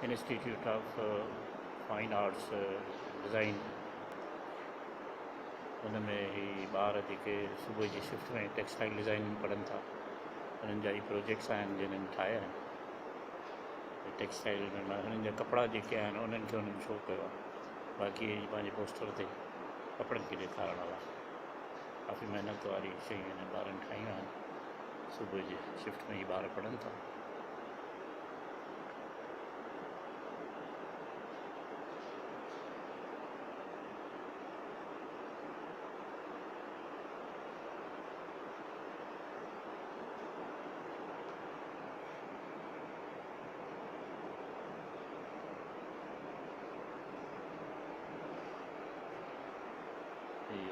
Institute of fine arts design, उन में ही ॿार जेके सुबुह जी शिफ्ट में टेक्सटाइल डिज़ाइन पढ़नि था, उन्हनि जा ई प्रोजेक्ट्स आहिनि जिन्हनि ठाहिया आहिनि। टेक्सटाइल में हुननि जा कपिड़ा जेके आहिनि उन्हनि खे उन्हनि शो कयो आहे, बाक़ी पंहिंजे पोस्टर ते कपिड़नि खे ॾेखारण वारा काफ़ी महिनत वारी शयूं हिन ॿारनि ठाहियूं आहिनि। सुबुह जी शिफ्ट में ही ॿार पढ़नि था।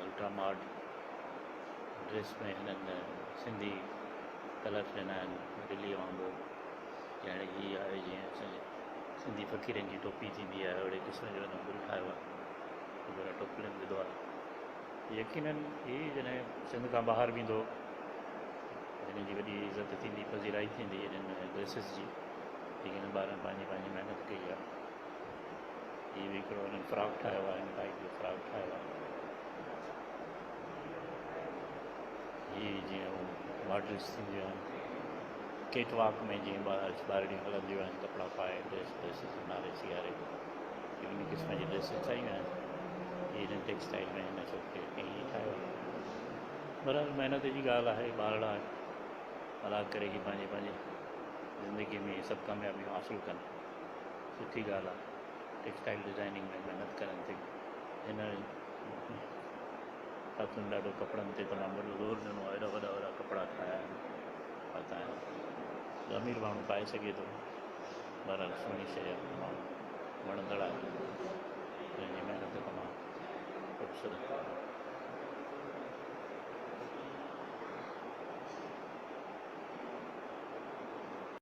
अल्ट्रा मार्ड ड्रेस में हिननि सिंधी कलर ॾिना आहिनि दिल्लीअ वांगुरु, ॼण हीअ आहे जीअं असांजे सिंधी फ़क़ीरनि जी टोपी थींदी आहे, अहिड़े क़िस्म जो वांगुरु ठाहियो आहे। वग़ैरह टोपलियुनि विधो आहे। यकीनन हीअ जॾहिं सिंध खां ॿाहिरि वेंदो, हिन जी वॾी इज़त थींदी, पज़ीराई थींदी हिननि ड्रेसिस जी, लेकिन ॿारनि पंहिंजी महिनत कई आहे। हीअ बि हिकिड़ो हिननि फ्रॉक ठाहियो आहे, हिन टाइप जो फ्रॉक ठाहियो आहे। हीअ जीअं मॉडल्स थींदियूं आहिनि, केटवॉक में जीअं ॿारड़ियूं हलंदियूं आहिनि कपिड़ा पाए, ड्रेसिस नारे सियारे, इन क़िस्म जी ड्रेसिस ठाहियूं आहिनि। हीअ हिन टेक्सटाइल में हिन छोकिरे खे हीअं ठाहियो आहे। बरहाल महिनत जी ॻाल्हि आहे, ॿारड़ा अला करे की पंहिंजे ज़िंदगीअ में सभु कामयाबियूं हासिलु कनि, सुठी ॻाल्हि आहे। टेक्सटाइल डिज़ाइनिंग में महिनत करनि थियूं। हिन ख़ातून ॾाढो कपिड़नि ते तमामु वॾो ज़ोर ॾिनो आहे, एॾा वॾा कपिड़ा ठाहिया आहिनि, पाता आहिनि। अमीर माण्हू पाए सघे थो, बहरहाल सुहिणी शइ आहे, तमामु वणंदड़ आहे, पंहिंजी महिनत तमामु ख़ूबसूरत।